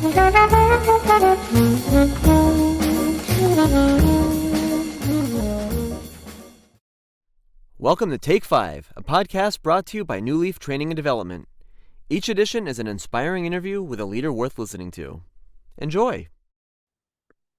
Welcome to Take 5, a podcast brought to you by Newleaf Training and Development. Each edition is an inspiring interview with a leader worth listening to. Enjoy!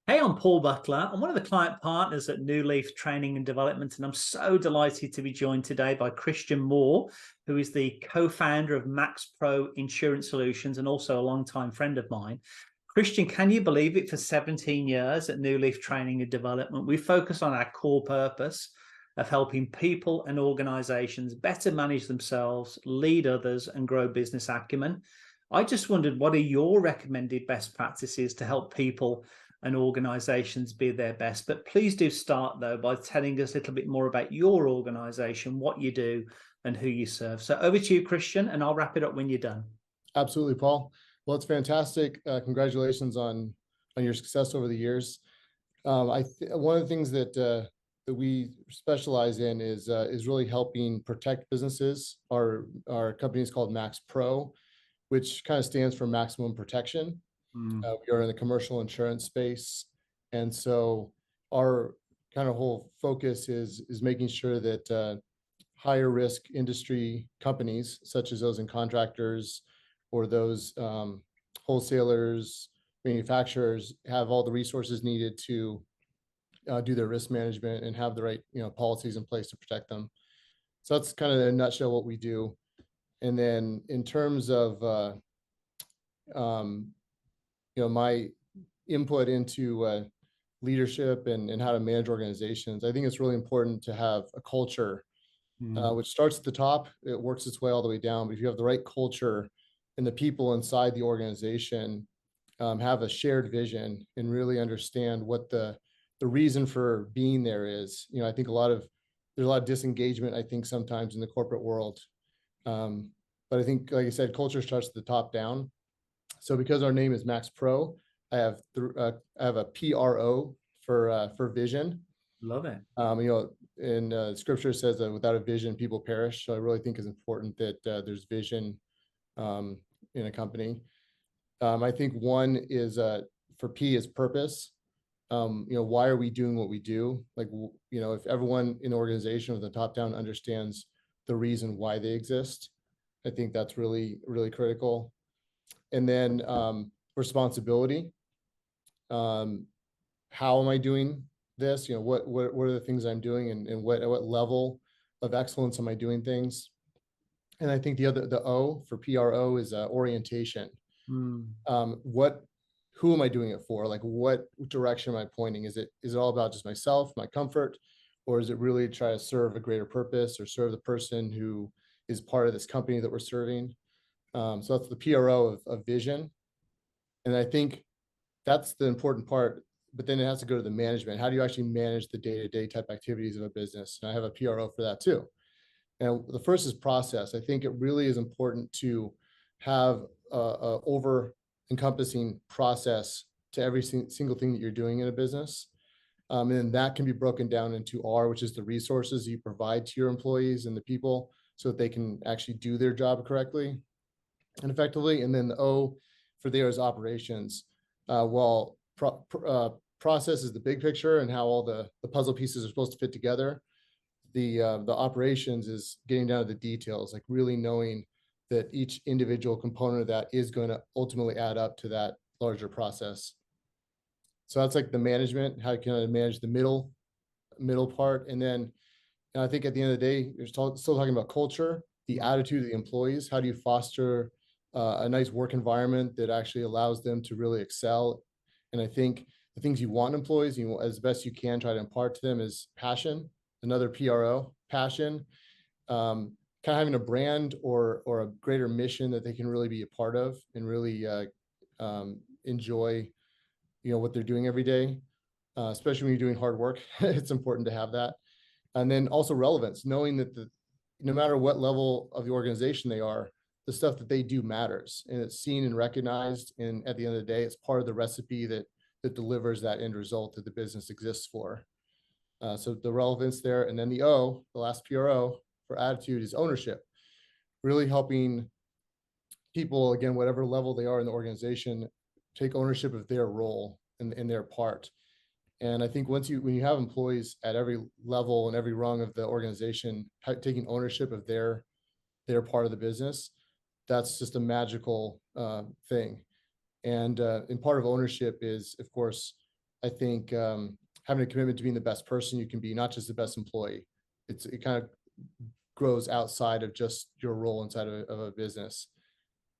Hey, I'm Paul Butler. I'm one of the client partners at Newleaf Training and Development, and I'm so delighted to be joined today by Christian Moore, who is the co-founder of MaxPro Insurance Solutions and also a longtime friend of mine. Christian, can you believe it? For 17 years at Newleaf Training and Development, we focus on our core purpose of helping people and organizations better manage themselves, lead others, and grow business acumen. I just wondered, what are your recommended best practices to help people and organizations be their best? But please do start, though, by telling us a little bit more about your organization, what you do, and who you serve. So over to you, Christian, and I'll wrap it up when you're done. Absolutely, Paul. Well, it's fantastic. Congratulations on your success over the years. One of the things that we specialize in is really helping protect businesses. Our company is called MaxPro, which kind of stands for maximum protection. We are in the commercial insurance space, and so our kind of whole focus is making sure that higher risk industry companies, such as those in contractors or those wholesalers, manufacturers, have all the resources needed to do their risk management and have the right policies in place to protect them. So that's kind of in a nutshell what we do. And then in terms of my input into leadership and how to manage organizations, I think it's really important to have a culture which starts at the top. It works its way all the way down. But if you have the right culture and the people inside the organization have a shared vision and really understand what the reason for being there is, I think there's a lot of disengagement, I think, sometimes in the corporate world. But I think, like I said, culture starts at the top down. So because our name is MaxPro, I have a PRO for vision. Love it. And scripture says that without a vision, people perish. So I really think it's important that there's vision in a company. I think one is for P is purpose. Why are we doing what we do? If everyone in the organization with the top down understands the reason why they exist, I think that's really, really critical. And then responsibility. How am I doing this? What are the things I'm doing, and what level of excellence am I doing things? And I think the O for PRO is orientation. Who am I doing it for? Like, what direction am I pointing? Is it all about just myself, my comfort, or is it really try to serve a greater purpose or serve the person who is part of this company that we're serving? So that's the PRO of vision. And I think that's the important part, but then it has to go to the management. How do you actually manage the day-to-day type activities of a business? And I have a PRO for that too. And the first is process. I think it really is important to have a over-encompassing process to every single thing that you're doing in a business. And that can be broken down into R, which is the resources you provide to your employees and the people so that they can actually do their job correctly and effectively. And then the O for there is operations. While process is the big picture and how all the puzzle pieces are supposed to fit together, the operations is getting down to the details, like really knowing that each individual component of that is going to ultimately add up to that larger process. So that's like the management, how you can manage the middle part. And then I think at the end of the day, you're still talking about culture, the attitude of the employees. How do you foster a nice work environment that actually allows them to really excel? And I think the things you want employees, as best you can try to impart to them, is passion. Another PRO, passion. Kind of having a brand or a greater mission that they can really be a part of and really enjoy, what they're doing every day, especially when you're doing hard work. It's important to have that. And then also relevance, knowing that no matter what level of the organization they are, the stuff that they do matters and it's seen and recognized. And at the end of the day, it's part of the recipe that delivers that end result that the business exists for. So the relevance there. And then the O, the last PRO for attitude, is ownership. Really helping people, again, whatever level they are in the organization, take ownership of their role in their part. And I think when you have employees at every level and every rung of the organization taking ownership of their part of the business, that's just a magical thing. And part of ownership is, of course, I think having a commitment to being the best person you can be, not just the best employee. It kind of grows outside of just your role inside of a business.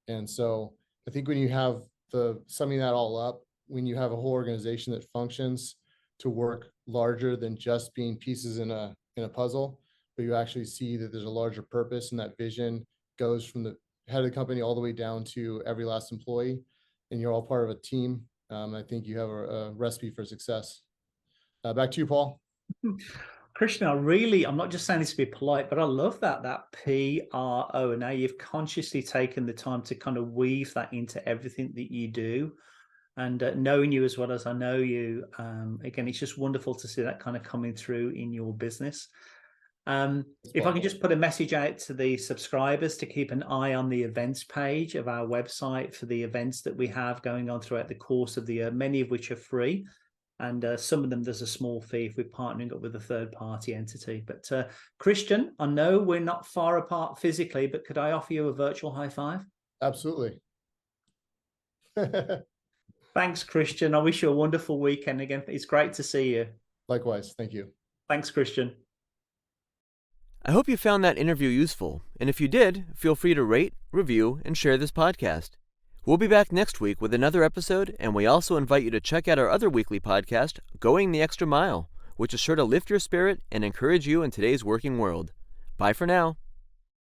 And so I think when you have summing that all up, when you have a whole organization that functions to work larger than just being pieces in a puzzle, but you actually see that there's a larger purpose, and that vision goes from the head of the company all the way down to every last employee, and you're all part of a team. I think you have a recipe for success. Back to you, Paul. Christian, I'm not just saying this to be polite, but I love that PRO. And now you've consciously taken the time to kind of weave that into everything that you do. And knowing you as well as I know you, again, it's just wonderful to see that kind of coming through in your business. If I can just put a message out to the subscribers to keep an eye on the events page of our website for the events that we have going on throughout the course of the year, many of which are free. And some of them, there's a small fee if we're partnering up with a third-party entity. But Christian, I know we're not far apart physically, but could I offer you a virtual high five? Absolutely. Thanks, Christian. I wish you a wonderful weekend again. It's great to see you. Likewise. Thank you. Thanks, Christian. I hope you found that interview useful, and if you did, feel free to rate, review, and share this podcast. We'll be back next week with another episode, and we also invite you to check out our other weekly podcast, Going the Extra Mile, which is sure to lift your spirit and encourage you in today's working world. Bye for now.